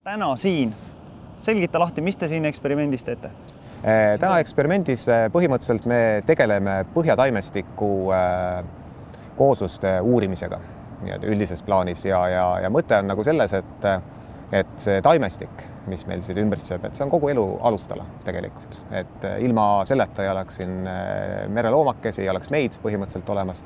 Täna siin. Selgita lahti, mis te siin eksperimendis teete? Täna eksperimendis põhimõtteliselt me tegeleme põhjataimestiku koosluste uurimisega üldises plaanis ja mõte on nagu selles, et see taimestik, mis meil siin ümbritseb, et see on kogu elu alustala tegelikult. Et ilma selleta ei oleks siin mereloomakesi, ei oleks meid põhimõtteliselt olemas.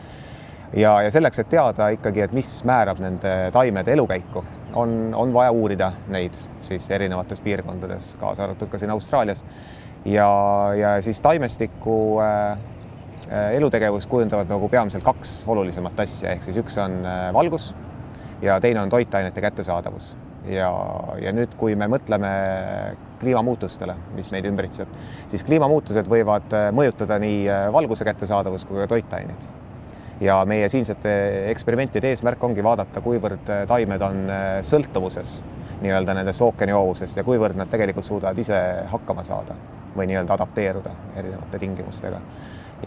Ja selleks, et teada ikkagi, et mis määrab nende taimede elukäiku, on vaja uurida neid siis erinevates piirkondades, kaasa arvatud ka siin Austraalias. Ja siis taimestiku elutegevus kujundavad nagu peamiselt kaks olulisemat asja, ehk siis üks on valgus ja teine on toitainete kättesaadavus. Ja nüüd, kui me mõtleme kliimamuutustele, mis meid ümbritseb, siis kliimamuutused võivad mõjutada nii valguse kättesaadavus kui ka toitaineid. Ja meie siinsete eksperimentide eesmärk ongi vaadata, kuivõrd taimed on sõltuvuses nii-öelda nendest ookeanijoovusest ja kuivõrd nad tegelikult suudavad ise hakkama saada või nii-öelda adapteeruda erinevate tingimustega.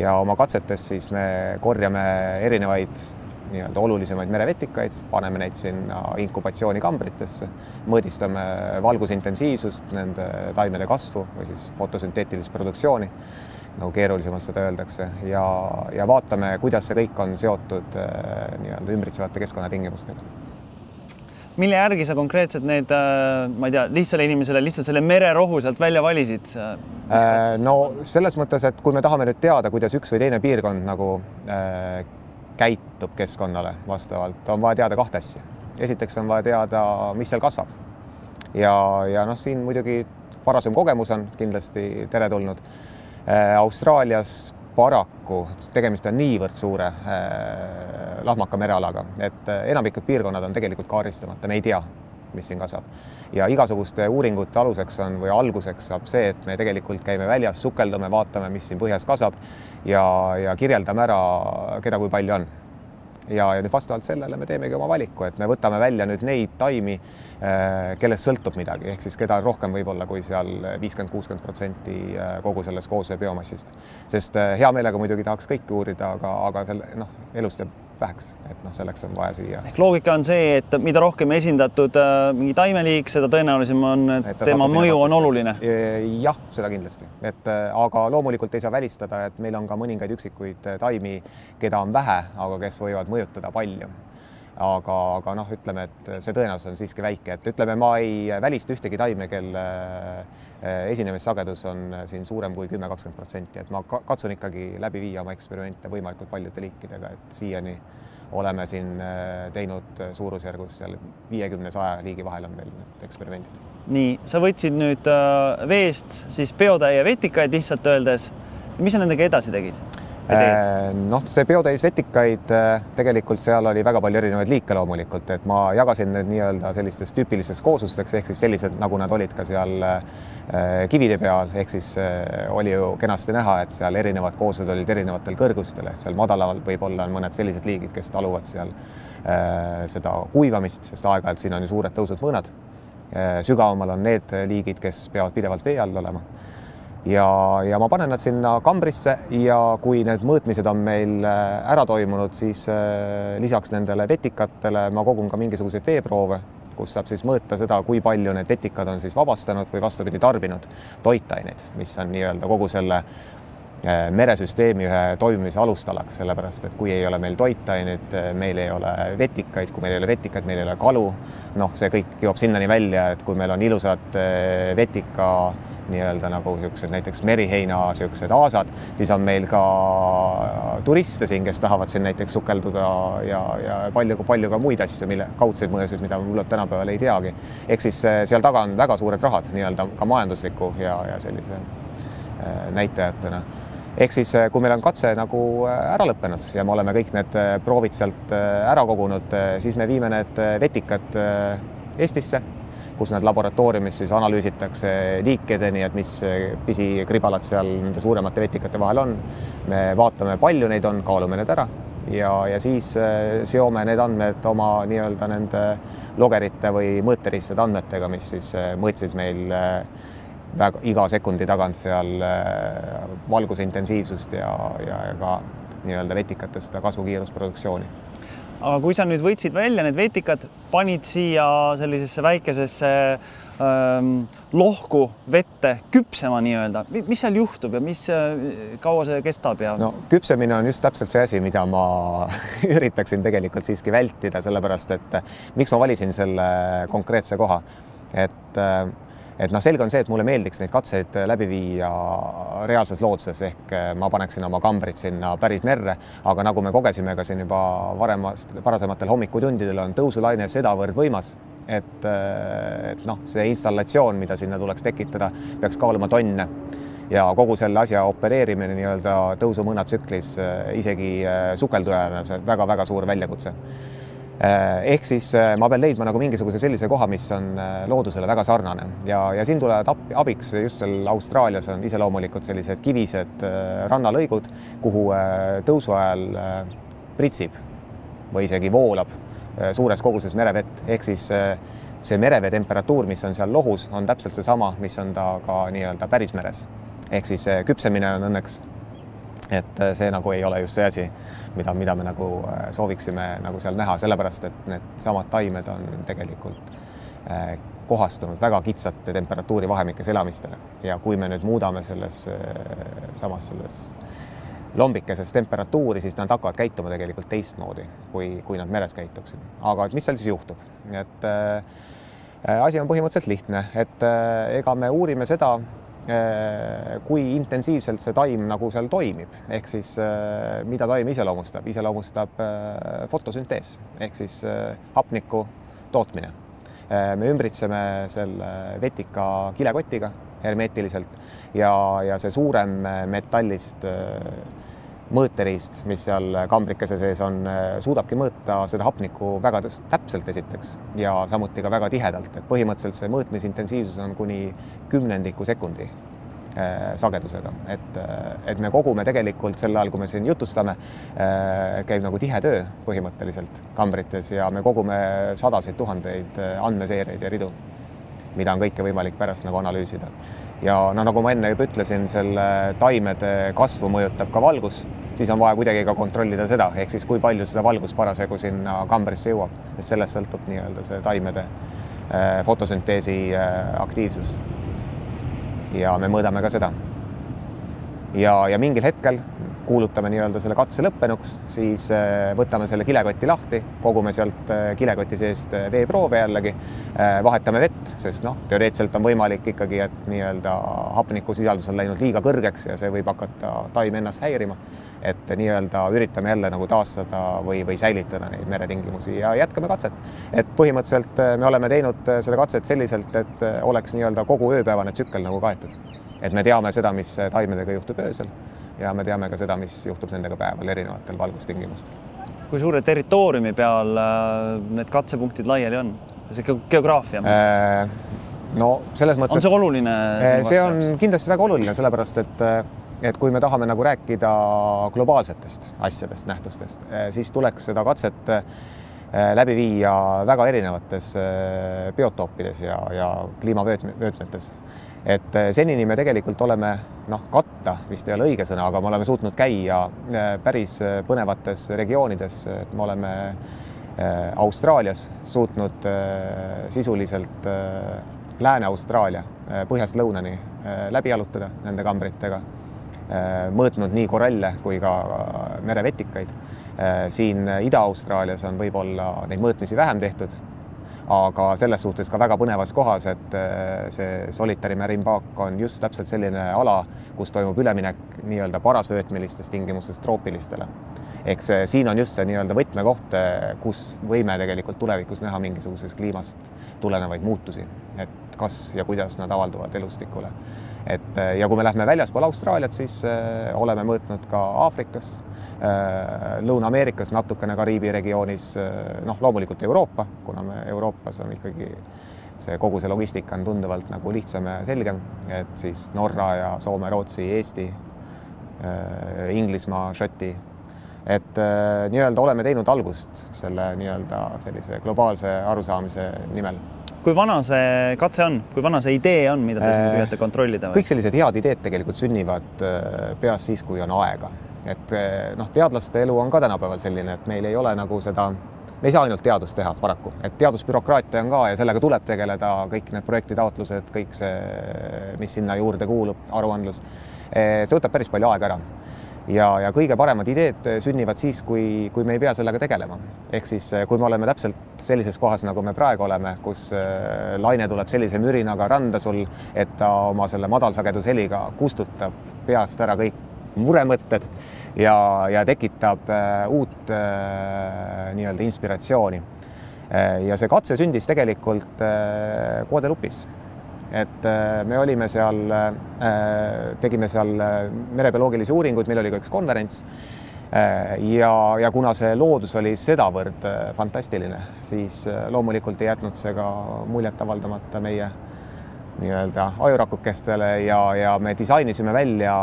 Ja oma katsetes siis me korjame erinevaid nii-öelda olulisemaid merevetikaid, paneme neid sinna inkubatsioonikambritesse, mõõdistame valgusintensiivsust, nende taimede kasvu või siis fotosünteetilist produktsiooni, nagu keerulisemalt seda öeldakse, ja vaatame, kuidas see kõik on seotud nii-öelda ümbritsevate keskkonnatingimustega. Mille järgi sa konkreetselt need, ma ei tea, lihtsale inimesele lihtsalt selle mererohu sealt välja valisid? No selles mõttes, et kui me tahame nüüd teada, kuidas üks või teine piirkond nagu käitub keskkonnale vastavalt, on vaja teada kahte asja. Esiteks on vaja teada, mis seal kasvab. Ja noh, siin muidugi varasem kogemus on kindlasti teretulnud. Austraalias paraku tegemist on niivõrd suure lahmaka merealaga, et enamikud piirkonnad on tegelikult kaaristamata, me ei tea, mis siin kasvab. Ja igasuguste uuringute aluseks on või alguseks saab see, et me tegelikult käime väljas, sukeldume, vaatame, mis siin põhjas kasvab ja kirjeldame ära, keda kui palju on. Ja nüüd vastavalt sellele me teemegi oma valiku, et me võtame välja nüüd neid taimi, kellest sõltub midagi, ehk siis keda rohkem võib olla kui seal 50-60% kogu sellest koostöö biomassist. Sest hea meelega muidugi tahaks kõike uurida, aga elust jääb väheks, et selleks on vaja siia. Loogika on see, et mida rohkem esindatud mingi taimeliik, seda tõenäolisem on, et tema mõju on oluline. Jah, seda kindlasti. Aga loomulikult ei saa välistada, et meil on ka mõningaid üksikuid taimi, keda on vähe, aga kes võivad mõjutada palju. Aga ütleme, et see tõenäosus on siiski väike, et ütleme, ma ei välista ühtegi taime, kelle esinemissagedus on siin suurem kui 10-20%, et ma katsun ikkagi läbi viia oma eksperimente võimalikult paljude liikidega, et siiani oleme siin teinud suurusjärgus seal 50-100 liigi vahel on meil eksperimendid. Nii, sa võtsid nüüd veest siis biotäie vetikaid lihtsalt öeldes. Mis sa nendega edasi tegid? See biotäis vetikaid tegelikult seal oli väga palju erinevaid liike loomulikult, et ma jagasin need nii-öelda sellistest tüüpilistest kooslusteks, ehk siis sellised, nagu nad olid ka seal kivide peal, ehk siis oli ju kenasti näha, et seal erinevad kooslused olid erinevatel kõrgustel, et seal madalamal võib-olla on mõned sellised liigid, kes taluvad seal seda kuivamist, sest aeg-ajalt siin on ju suured tõusud mõõnad. Sügavamal on need liigid, kes peavad pidevalt vee all olema. Ja ma panen nad sinna kambrisse ja kui need mõõtmised on meil ära toimunud, siis lisaks nendele vetikatele ma kogun ka mingisuguseid veeproove, kus saab siis mõõta seda, kui palju need vetikad on siis vabastanud või vastupidi tarbinud toitaineid, mis on nii-öelda kogu selle meresüsteemi ühe toimimise alustalaks, sellepärast, et kui ei ole meil toitaineid, meil ei ole vetikaid, kui meil ei ole vetikaid, meil ei ole kalu, see kõik jõuab sinnani välja, et kui meil on ilusad vetika nii-öelda nagu näiteks meriheina aasad, siis on meil ka turiste siin, kes tahavad siin näiteks sukelduda ja palju ka muid asju, mille kaudseid mõjusid, mida võib-olla tänapäeval ei teagi. Ehk siis seal taga on väga suured rahad nii-öelda ka majandusliku ja sellise näitajatena. Ehk siis, kui meil on katse nagu ära lõppenud ja me oleme kõik need proovid sealt ära kogunud, siis me viime need vetikad Eestisse, kus nad laboratooriumis siis analüüsitakse liikedeni, et mis pisikribalad seal nende suuremate vetikate vahel on. Me vaatame, palju neid on, kaalume need ära ja siis seome need andmed oma nii-öelda nende logerite või mõõteristade andmetega, mis siis mõõtsid meil iga sekundi tagant seal valguse intensiivsust ja ka nii-öelda vetikatest kasvukiirusproduktsiooni. aga kui sa nüüd võtsid välja need vetikad, panid siia sellisesse väikesesse lohku vette küpsema nii-öelda, mis seal juhtub ja kaua see kestab? Ja... No, küpsemine on just täpselt see asi, mida ma üritaksin tegelikult siiski vältida, sellepärast et miks ma valisin selle konkreetse koha. Et selge on see, et mulle meeldiks neid katseid läbi viia reaalses looduses ehk ma paneksin oma kambrid sinna päris merre, aga nagu me kogesime ka siin juba varasematel hommikutundidel on tõusulaine sedavõrd võimas, et see installatsioon, mida sinna tuleks tekitada, peaks kaaluma tonne ja kogu selle asja opereerimine nii-öelda tõusumõõnatsüklis isegi sukeldujana see väga-väga suur väljakutse. Ehk siis ma pean leidma nagu mingisuguse sellise koha, mis on loodusele väga sarnane ja siin tulevad abiks just seal Austraalias on iseloomulikult sellised kivised rannalõigud, kuhu tõusu ajal pritsib või isegi voolab suures koguses merevett. Ehk siis see merevee temperatuur, mis on seal lohus, on täpselt seesama, mis on ta ka nii-öelda päris meres. Ehk siis küpsemine on õnneks, et see nagu ei ole just see asi, mida me nagu sooviksime nagu seal näha, sellepärast et need samad taimed on tegelikult kohastunud väga kitsate temperatuuri vahemikes elamistele ja kui me nüüd muudame selles lombikeses temperatuuri, siis nad hakkavad käituma tegelikult teistmoodi, kui nad meres käituksid. Aga mis seal siis juhtub? Et asi on põhimõtteliselt lihtne, et ega me uurime seda, kui intensiivselt see taim nagu seal toimib, ehk siis mida taim iseloomustab fotosüntees, ehk siis hapniku tootmine. Me ümbritseme selle vetika kilekotiga hermeetiliselt ja see suurem metallist mõõteriist, mis seal kambrikese sees on, suudabki mõõta seda hapnikku väga täpselt esiteks ja samuti ka väga tihedalt, et põhimõtteliselt see mõõtmisintensiivsus on kuni 10 sekundi sagedusega, et me kogume tegelikult sel ajal, kui me siin jutustame, käib nagu tihe töö põhimõtteliselt kambrites ja me kogume sadasid tuhandeid andmeseereid ja ridu, mida on kõike võimalik pärast nagu analüüsida. Ja nagu ma enne juba ütlesin, selle taimede kasvu mõjutab ka valgus, siis on vaja kuidagi ka kontrollida seda, ehk siis kui palju seda valgust parasjagu sinna kambrisse jõuab, sest sellest sõltub nii-öelda see taimede fotosünteesi aktiivsus. Ja me mõõdame ka seda. Ja mingil hetkel kuulutame nii-öelda selle katse lõppenuks, siis võtame selle kilekoti lahti, kogume sealt kilekoti seest veeproove jällegi, vahetame vett, sest teoreetiliselt on võimalik ikkagi, et nii-öelda hapnikusisaldus on läinud liiga kõrgeks ja see võib hakata taim ennast häirima, et nii-öelda üritame jälle nagu taastada või säilitada neid meretingimusi ja jätkame katset. Et põhimõtteliselt me oleme teinud seda katset selliselt, et oleks nii-öelda kogu ööpäevane tsükkel nagu kaetud. Et me teame seda, mis taimedega juhtub öösel ja me teame ka seda, mis juhtub nendega päeval erinevatel valgustingimustel. Kui suure territooriumi peal need katsepunktid laiali on? See geograafia? No selles mõttes... On see oluline? See on kindlasti väga oluline, sellepärast, et kui me tahame nagu rääkida globaalsetest asjadest, nähtustest, siis tuleks seda katset läbi viia väga erinevates biotoopides ja kliimavöötmetes. Et senini me tegelikult oleme, katta vist ei ole õige sõna, aga me oleme suutnud käia päris põnevates regioonides. Me oleme Austraalias suutnud sisuliselt Lääne-Austraalia põhjast lõunani läbi jalutada nende kambritega, mõõtnud nii koralle kui ka merevetikaid. Siin Ida-Austraalias on võib-olla neid mõõtmisi vähem tehtud, aga selles suhtes ka väga põnevas kohas, et see Solitary Marine Park on just täpselt selline ala, kus toimub üleminek nii-öelda parasvöötmelistest tingimustest troopilistele. Ehk siin on just see nii-öelda võtmekoht, kus võime tegelikult tulevikus näha mingisugusest kliimast tulenevaid muutusi, et kas ja kuidas nad avalduvad elustikule. Ja kui me lähme väljaspool Austraaliat, siis oleme mõõtnud ka Aafrikas, Lõuna-Ameerikas, natukene Kariibi regioonis, loomulikult Euroopa, kuna me Euroopas on ikkagi kogu see logistika on tunduvalt nagu lihtsam ja selgem, et siis Norra ja Soome, Rootsi, Eesti, Inglismaa, Šoti, et nii-öelda oleme teinud algust selle nii-öelda sellise globaalse arusaamise nimel. Kui vana see katse on? Kui vana see idee on, mida te siin püüate kontrollida? Kõik sellised head ideed tegelikult sünnivad peas siis, kui on aega. et noh, teadlaste elu on ka tänapäeval selline, et meil ei ole nagu seda, me ei saa ainult teadust teha paraku, et teadusbürokraatia on ka ja sellega tuleb tegeleda, kõik need projektitaotlused, kõik see, mis sinna juurde kuulub, aruandlus, see võtab päris palju aega ära. Ja kõige paremad ideed sünnivad siis, kui me ei pea sellega tegelema. Ehk siis, kui me oleme täpselt sellises kohas, nagu me praegu oleme, kus laine tuleb sellise mürinaga randa sul, et ta oma selle madalsagedusheliga kustutab peast ära kõik muremõtted ja tekitab uut nii-öelda inspiratsiooni. Ja see katse sündis tegelikult Guadeloupes. Et me olime seal, tegime seal merebioloogilisi uuringuid, meil oli ka üks konverents ja kuna see loodus oli sedavõrd fantastiline, siis loomulikult ei jätnud see ka muljet avaldamata meie nii-öelda ajurakukestele ja me disainisime välja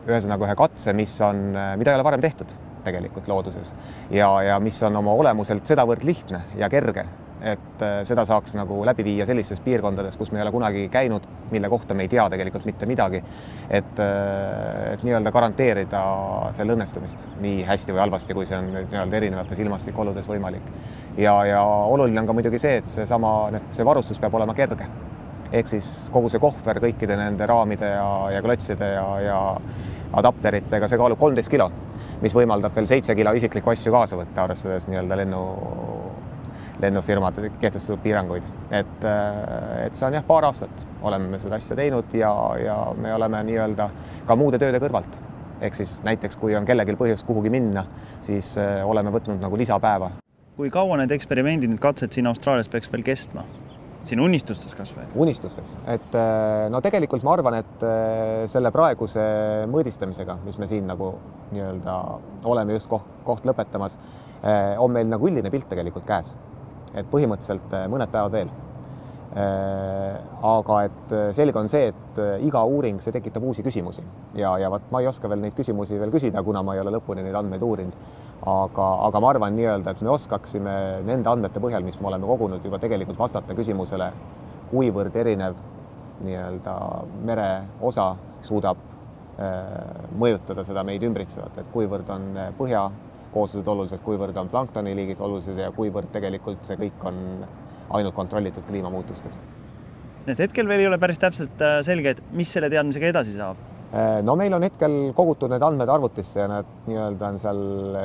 ühesõnaga ühe katse, mida ei ole varem tehtud tegelikult looduses ja mis on oma olemuselt sedavõrd lihtne ja kerge, et seda saaks nagu läbi viia sellistes piirkondades, kus me ei ole kunagi käinud, mille kohta me ei tea tegelikult mitte midagi, et nii-öelda garanteerida selle õnnestumist nii hästi või halvasti, kui see on nii-öelda erinevates ilmastikuoludes võimalik. Ja oluline on ka muidugi see, et see varustus peab olema kerge. Ehk siis kogu see kohver kõikide nende raamide ja klotside ja adapteritega, see kaalub 13 kilo, mis võimaldab veel 7 kilo isiklikku asju kaasa võtta, arvestades nii-öelda lennufirmad kehtestatud piiranguid. Et see on jah, paar aastat oleme seda asja teinud ja me oleme nii-öelda ka muude tööde kõrvalt. Ehk siis näiteks, kui on kellelgi põhjust kuhugi minna, siis oleme võtnud nagu lisapäeva. Kui kaua need eksperimendid, need katsed siin Austraalias peaks veel kestma? Siin unistustes kas või? Unistustes. Et no tegelikult ma arvan, et selle praeguse mõõdistamisega, mis me siin nagu nii-öelda oleme just koht lõpetamas, on meil nagu üldine pilt tegelikult käes. Et põhimõtteliselt mõned päevad veel. Aga et selge on see, et iga uuring, see tekitab uusi küsimusi ja võt, ma ei oska veel neid küsimusi veel küsida, kuna ma ei ole lõpuni neid andmeid uurinud. Aga ma arvan nii-öelda, et me oskaksime nende andmete põhjal, mis me oleme kogunud, juba tegelikult vastata küsimusele, kuivõrd erinev nii-öelda mere osa suudab mõjutada seda meid ümbritsevat, et kuivõrd on põhja kooslused olulised, kuivõrd on planktoniliigid olulised ja kuivõrd tegelikult see kõik on ainult kontrollitud kliimamuutustest. Need hetkel veel ei ole päris täpselt selge, et mis selle teadmisega edasi saab? No meil on hetkel kogutud need andmed arvutisse ja nad nii-öelda on seal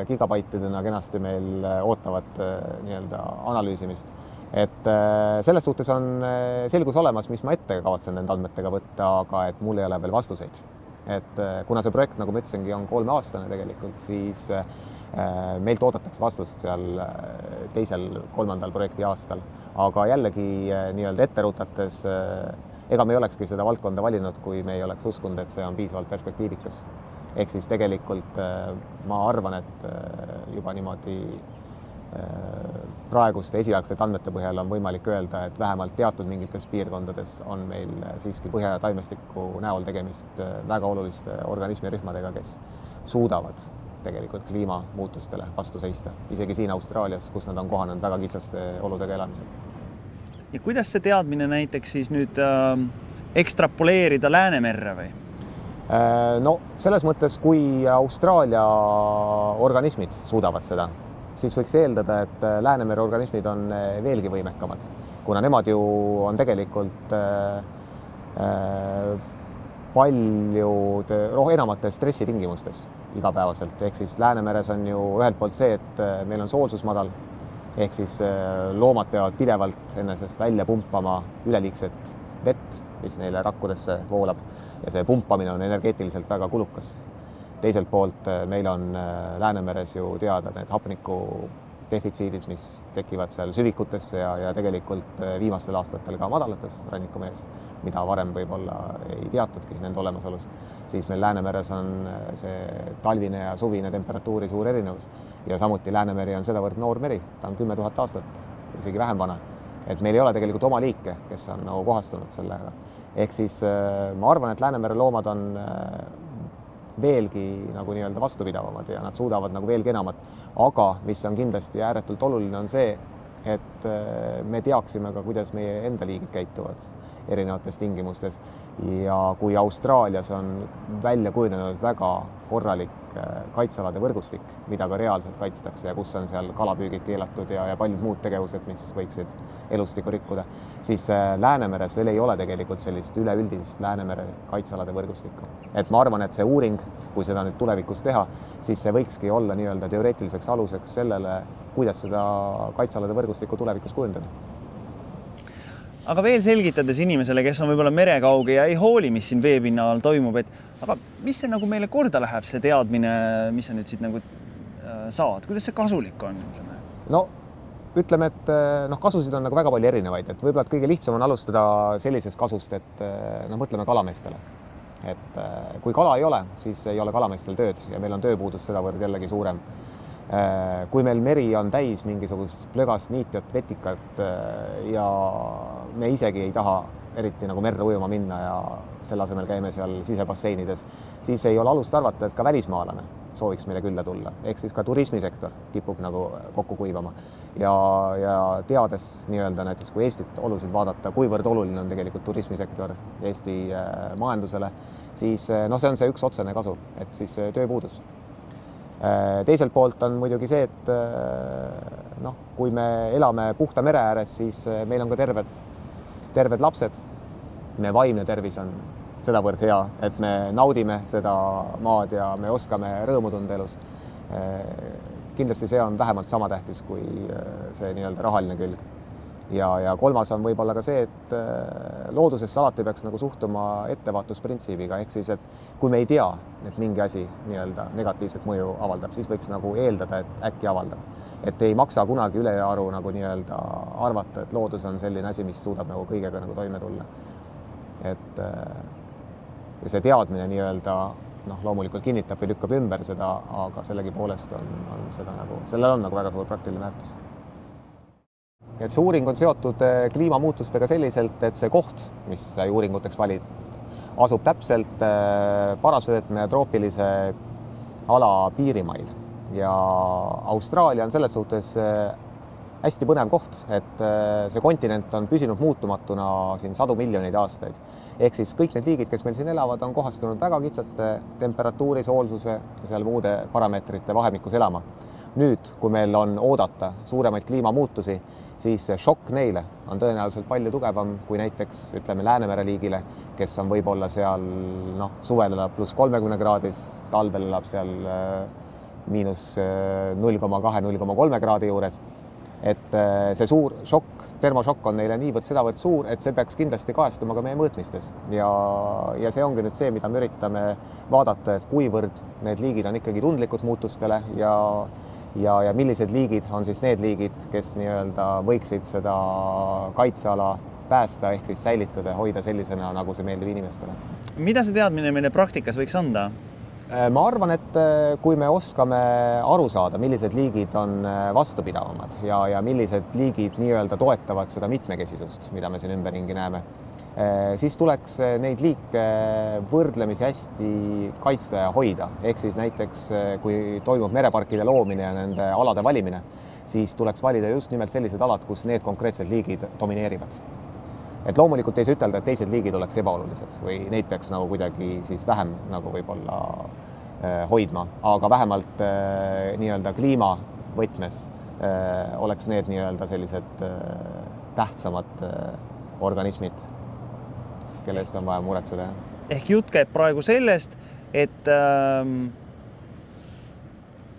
gigabaitidena kenasti meil ootavad nii-öelda analüüsimist. Et selles suhtes on selgus olemas, mis ma ette kavatsen nende andmetega võtta, aga et mul ei ole veel vastuseid. Et kuna see projekt, nagu ma ütlesingi, on 3-aastane tegelikult, siis meilt oodatakse vastust seal 2.-3. projekti aastal. Aga jällegi nii-öelda ette rutates ega me ei olekski seda valdkonda valinud, kui me ei oleks uskunud, et see on piisavalt perspektiivikas. Ehk siis tegelikult ma arvan, et juba niimoodi praeguste esialgsete andmete põhjal on võimalik öelda, et vähemalt teatud mingites piirkondades on meil siiski põhja- ja taimestiku näol tegemist väga oluliste organismirühmadega, kes suudavad tegelikult kliimamuutustele vastu seista. Isegi siin Austraalias, kus nad on kohanenud väga kitsaste oludega elamisel. Ja kuidas see teadmine näiteks siis nüüd ekstrapoleerida Läänemerre või? No selles mõttes, kui Austraalia organismid suudavad seda, siis võiks eeldada, et Läänemere organismid on veelgi võimekamad, kuna nemad ju on tegelikult enamate stressitingimustes igapäevaselt. Ehk siis Läänemeres on ju ühelt poolt see, et meil on soolsus madal, ehk siis loomad peavad pidevalt enesest välja pumpama üleliigset vett, mis neile rakkudesse voolab ja see pumpamine on energeetiliselt väga kulukas. Teiselt poolt meil on Läänemeres ju teada need hapniku defitsiidid, mis tekivad seal süvikutesse ja tegelikult viimastel aastatel ka madalates rannikumees, mida varem võib-olla ei teatudki nende olemasolust, siis meil Läänemeres on see talvine ja suvine temperatuuri suur erinevus ja samuti Läänemeri on sedavõrd noor meri, ta on 10 000 aastat, isegi vähem vana, et meil ei ole tegelikult oma liike, kes on nagu kohastunud sellega. Ehk siis ma arvan, et Läänemere loomad on veelgi nagu nii-öelda vastupidavamad ja nad suudavad nagu veelgi enamat. Aga mis on kindlasti ääretult oluline on see, et me teaksime ka, kuidas meie enda liigid käituvad erinevates tingimustes. Ja kui Austraalias on välja kujunenud väga korralik kaitsealade võrgustik, mida ka reaalselt kaitstakse ja kus on seal kalapüügid keelatud ja paljud muud tegevused, mis võiksid elustikku rikkuda, siis Läänemeres veel ei ole tegelikult sellist üleüldist Läänemere kaitsealade võrgustikku. Et ma arvan, et see uuring, kui seda nüüd tulevikus teha, siis see võikski olla nii-öelda teoreetiliseks aluseks sellele, kuidas seda kaitsealade võrgustikku tulevikus kujundada. Aga veel selgitades inimesele, kes on võib-olla merekauge ja ei hooli, mis siin veepinna all toimub, et aga mis see nagu meile korda läheb, see teadmine, mis sa nüüd siit nagu saad, kuidas see kasulik on? No ütleme, et kasusid on nagu väga palju erinevaid, et võib-olla kõige lihtsam on alustada sellisest kasust, et mõtleme kalameestele. Et kui kala ei ole, siis ei ole kalameestel tööd ja meil on tööpuudus sedavõrd jällegi suurem. Kui meil meri on täis mingisugust plögast, niitjat, vetikat ja me isegi ei taha eriti nagu merre ujuma minna ja selle asemel käime seal sisebasseinides, siis ei ole alust arvata, et ka välismaalane sooviks meile külla tulla. Ehk siis ka turismisektor kipub nagu kokku kuivama. Ja teades nii-öelda näiteks kui Eestit oluliselt vaadata, kuivõrd oluline on tegelikult turismisektor Eesti majandusele, siis see on see üks otsene kasu, et siis tööpuudus. Teiselt poolt on muidugi see, et kui me elame puhta mere ääres, siis meil on ka terved lapsed. Meie vaimne tervis on sedavõrd hea, et me naudime seda maad ja me oskame rõõmu tunda elust. Kindlasti see on vähemalt sama tähtis kui see nii-öelda rahaline külg. Ja kolmas on võib-olla ka see, et loodusesse alati peaks nagu suhtuma ettevaatusprintsiibiga, ehk siis, et kui me ei tea, et mingi asi nii-öelda negatiivset mõju avaldab, siis võiks nagu eeldada, et äkki avaldab. Et ei maksa kunagi ülearu nagu nii-öelda arvata, et loodus on selline asi, mis suudab nagu kõigega nagu toime tulla. Et ja see teadmine nii-öelda loomulikult kinnitab või lükkab ümber seda, aga sellegi poolest on seda nagu, sellel on nagu väga suur praktiline väärtus. Et see uuring on seotud kliimamuutustega selliselt, et see koht, mis sai uuringuteks valid, asub täpselt parasvöötme ja troopilise ala piirimail. Ja Austraalia on selles suhtes hästi põnev koht, et see kontinent on püsinud muutumatuna siin 100 miljoneid aastaid. Ehk siis kõik need liigid, kes meil siin elavad, on kohastunud väga kitsaste temperatuuri, soolsuse ja seal muude parameetrite vahemikus elama. Nüüd, kui meil on oodata suuremaid kliimamuutusi, siis šokk neile on tõenäoliselt palju tugevam kui näiteks, ütleme, Läänemere liigile, kes on võib-olla seal, suvel elab pluss 30 kraadis, talvel elab seal miinus 0,2–0,3 kraadi juures. Et see suur šokk, termošokk on neile niivõrd sedavõrd suur, et see peaks kindlasti kajastuma ka meie mõõtmistes. Ja see ongi nüüd see, mida me üritame vaadata, et kuivõrd need liigid on ikkagi tundlikud muutustele ja millised liigid on siis need liigid, kes nii-öelda võiksid seda kaitseala päästa ehk siis säilitada ja hoida sellisena, nagu see meeldib inimestele. Mida see teadmine meile praktikas võiks anda? Ma arvan, et kui me oskame aru saada, millised liigid on vastupidavamad ja millised liigid nii-öelda toetavad seda mitmekesisust, mida me siin ümberringi näeme, siis tuleks neid liike võrdlemisi hästi kaitsta ja hoida. Ehk siis näiteks, kui toimub mereparkide loomine ja nende alade valimine, siis tuleks valida just nimelt sellised alad, kus need konkreetsed liigid domineerivad. Et loomulikult ei saa ütelda, et teised liigid oleks ebaolulised või neid peaks nagu kuidagi siis vähem nagu võib-olla hoidma, aga vähemalt nii-öelda kliimavõtmes oleks need nii-öelda sellised tähtsamad organismid, kelle eest on vaja muretseda. Ehk jutt käib praegu sellest, et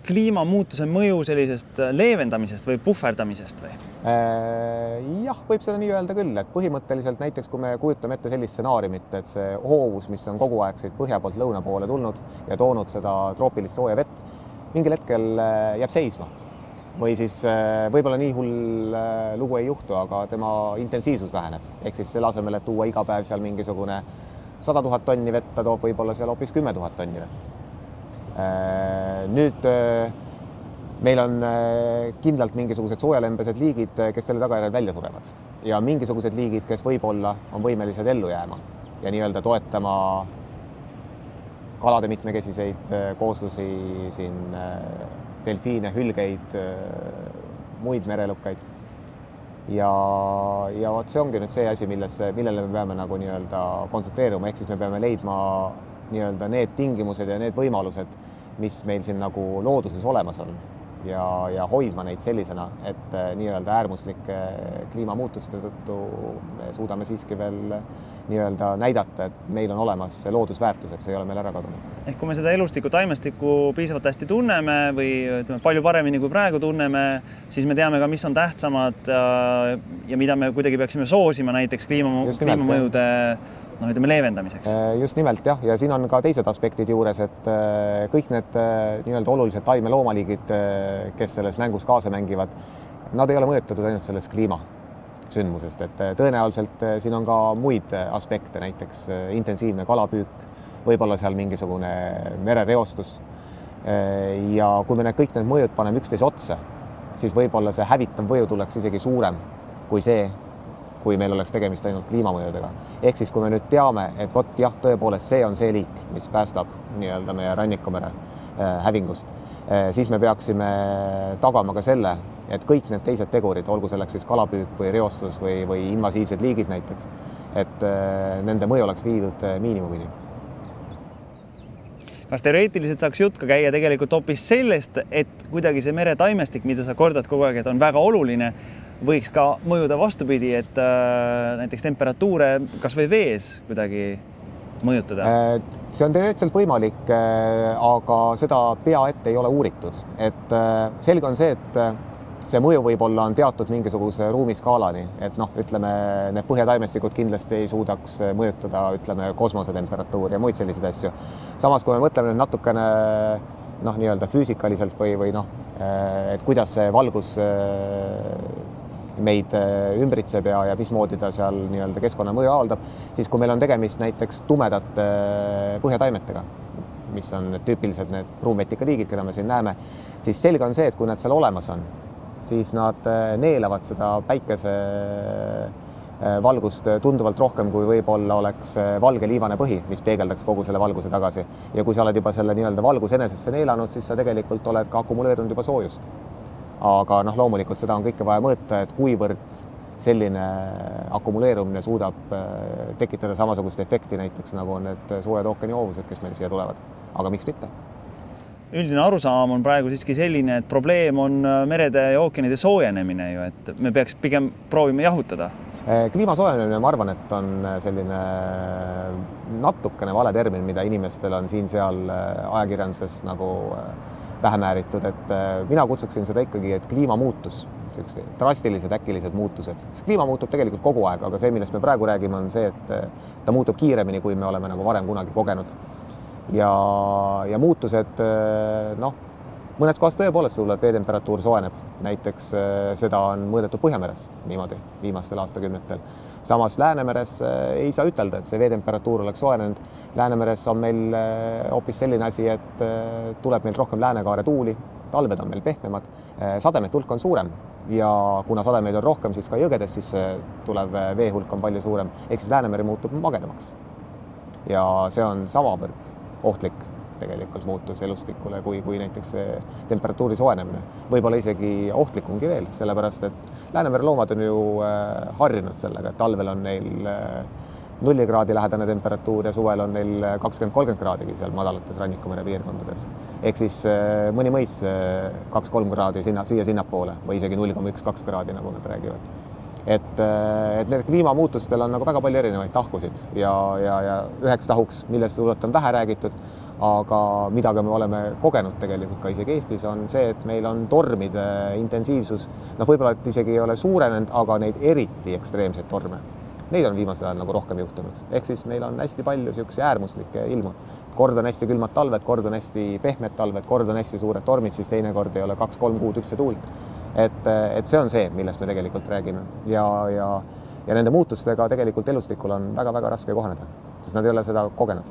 kliimamuutuse mõju sellisest leevendamisest või puhverdamisest või? Jah, võib seda nii öelda küll, et põhimõtteliselt näiteks kui me kujutame ette sellist stsenaariumit, et see hoovus, mis on kogu aeg siit põhja poolt lõuna poole tulnud ja toonud seda troopilist sooja vett, mingil hetkel jääb seisma. Või siis võib-olla nii hull lugu ei juhtu, aga tema intensiivsus väheneb. Ehk siis selle asemel, et tuua iga päev seal mingisugune 100 000 tonni vett, ta toob võib-olla seal hoopis 10 000 tonni vett. Nüüd meil on kindlalt mingisugused soojalembesed liigid, kes selle tagajärjel välja surevad. Ja mingisugused liigid, kes võib-olla on võimelised ellu jääma ja nii-öelda toetama kalade mitmekesiseid kooslusi siin delfiine, hülgeid, muid merelukkaid. Ja vot see ongi nüüd see asi, millele me peame nagu nii-öelda kontsentreeruma, ehk siis me peame leidma nii-öelda need tingimused ja need võimalused, mis meil siin nagu looduses olemas on ja hoidma neid sellisena, et nii-öelda äärmuslike kliimamuutuste tõttu me suudame siiski veel nii-öelda näidata, et meil on olemas see loodusväärtus, et see ei ole meil ära kadunud. Ehk kui me seda elustikku, taimestikku piisavalt hästi tunneme või ütleme, palju paremini kui praegu tunneme, siis me teame ka, mis on tähtsamad ja mida me kuidagi peaksime soosima näiteks kliimamõjude leevendamiseks. Just nimelt jah, ja siin on ka teised aspektid juures, et kõik need nii-öelda olulised taime loomaliigid, kes selles mängus kaasa mängivad, nad ei ole mõjutatud ainult sellest kliimasündmusest, et tõenäoliselt siin on ka muid aspekte, näiteks intensiivne kalapüük, võib-olla seal mingisugune merereostus. Ja kui me kõik need mõjud paneme üksteise otsa, siis võib-olla see hävitav mõju tuleks isegi suurem kui see, kui meil oleks tegemist ainult kliimamõjudega. Ehk siis, kui me nüüd teame, et vot jah, tõepoolest see on see liik, mis päästab nii-öelda meie rannikumere hävingust, siis me peaksime tagama ka selle, et kõik need teised tegurid, olgu selleks siis kalapüük või reostus või invasiivsed liigid näiteks, et nende mõju oleks viidud miinimumini. Kas teoreetiliselt saaks jutt ka käia tegelikult hoopis sellest, et kuidagi see meretaimestik, mida sa kordad kogu aeg, et on väga oluline, võiks ka mõjuda vastupidi, et näiteks temperatuure kas või vees kuidagi mõjutada? See on teoreetiliselt võimalik, aga seda pea ette ei ole uuritud. Et selge on see, et see mõju võib-olla on teatud mingisuguse ruumiskaalani, et ütleme, need põhjataimestikud kindlasti ei suudaks mõjutada, ütleme, kosmosetemperatuuri ja muid selliseid asju. Samas, kui me mõtleme natukene nii-öelda füüsikaliselt või et kuidas see valgus meid ümbritseb ja mismoodi ta seal nii-öelda keskkonna mõju avaldab, siis kui meil on tegemist näiteks tumedate põhjataimetega, mis on tüüpilised need pruunvetikaliigid, keda me siin näeme, siis selge on see, et kui nad seal olemas on, siis nad neelavad seda päikese valgust tunduvalt rohkem, kui võib-olla oleks valge liivane põhi, mis peegeldaks kogu selle valguse tagasi. Ja kui sa oled juba selle nii-öelda valguse enesesse neelanud, siis sa tegelikult oled ka akumuleerunud juba soojust. Aga loomulikult seda on kõike vaja mõõta, et kuivõrd selline akumuleerumine suudab tekitada samasugust efekti näiteks nagu on need soojad ookeanijoovused, kes meil siia tulevad. Aga miks mitte? Üldine arusaam on praegu siiski selline, et probleem on merede ja ookeanide soojenemine ju, et me peaks pigem proovima jahutada. Kliima soojenemine, ma arvan, et on selline natukene vale termin, mida inimestel on siin-seal ajakirjanduses nagu vähe määritud, et mina kutsuksin seda ikkagi, et kliimamuutus, drastilised, äkilised muutused. Kliima muutub tegelikult kogu aeg, aga see, millest me praegu räägime, on see, et ta muutub kiiremini, kui me oleme nagu varem kunagi kogenud. Ja muutused, mõnes kohas tõepoolest sulle veetemperatuur soojeneb. Näiteks seda on mõõdetud Põhjameres niimoodi viimastel aastakümnetel. Samas Läänemeres ei saa ütelda, et see veetemperatuur oleks soojenenud. Läänemeres on meil hoopis selline asi, et tuleb meil rohkem läänekaare tuuli, talved on meil pehmemad, sademete hulk on suurem ja kuna sademeid on rohkem, siis ka jõgedes siis tulev vee hulk on palju suurem, ehk siis Läänemeri muutub magedamaks. Ja see on samavõrd ohtlik tegelikult muutus elustikule, kui näiteks temperatuuri soojenemine. Võib-olla isegi ohtlikumgi veel, sellepärast et Läänemere loomad on ju harjunud sellega, et talvel on neil 0 kraadi lähedane temperatuur ja suvel on neil 20-30 kraadigi seal madalates rannikumere piirkondades. Ehk siis mõni mõis 2-3 kraadi siia-sinnapoole või isegi 0,1-2 kraadi, nagu nad räägivad. Et need kliimamuutustel on nagu väga palju erinevaid tahkusid ja üheks tahuks, millest on vähe räägitud, aga mida me oleme kogenud tegelikult ka isegi Eestis, on see, et meil on tormide intensiivsus, võib-olla et isegi ei ole suurenenud, aga neid eriti ekstreemseid torme. Neid on viimasel ajal nagu rohkem juhtunud. Ehk siis meil on hästi palju niisuguse äärmuslikke ilmu. Kord on hästi külmad talved, kord on hästi pehmed talved, kord on hästi suured tormid, siis teine kord ei ole 2-3 kuud üldse tuult. Et see on see, millest me tegelikult räägime. Ja nende muutustega tegelikult elustikul on väga-väga raske kohaneda, sest nad ei ole seda kogenud.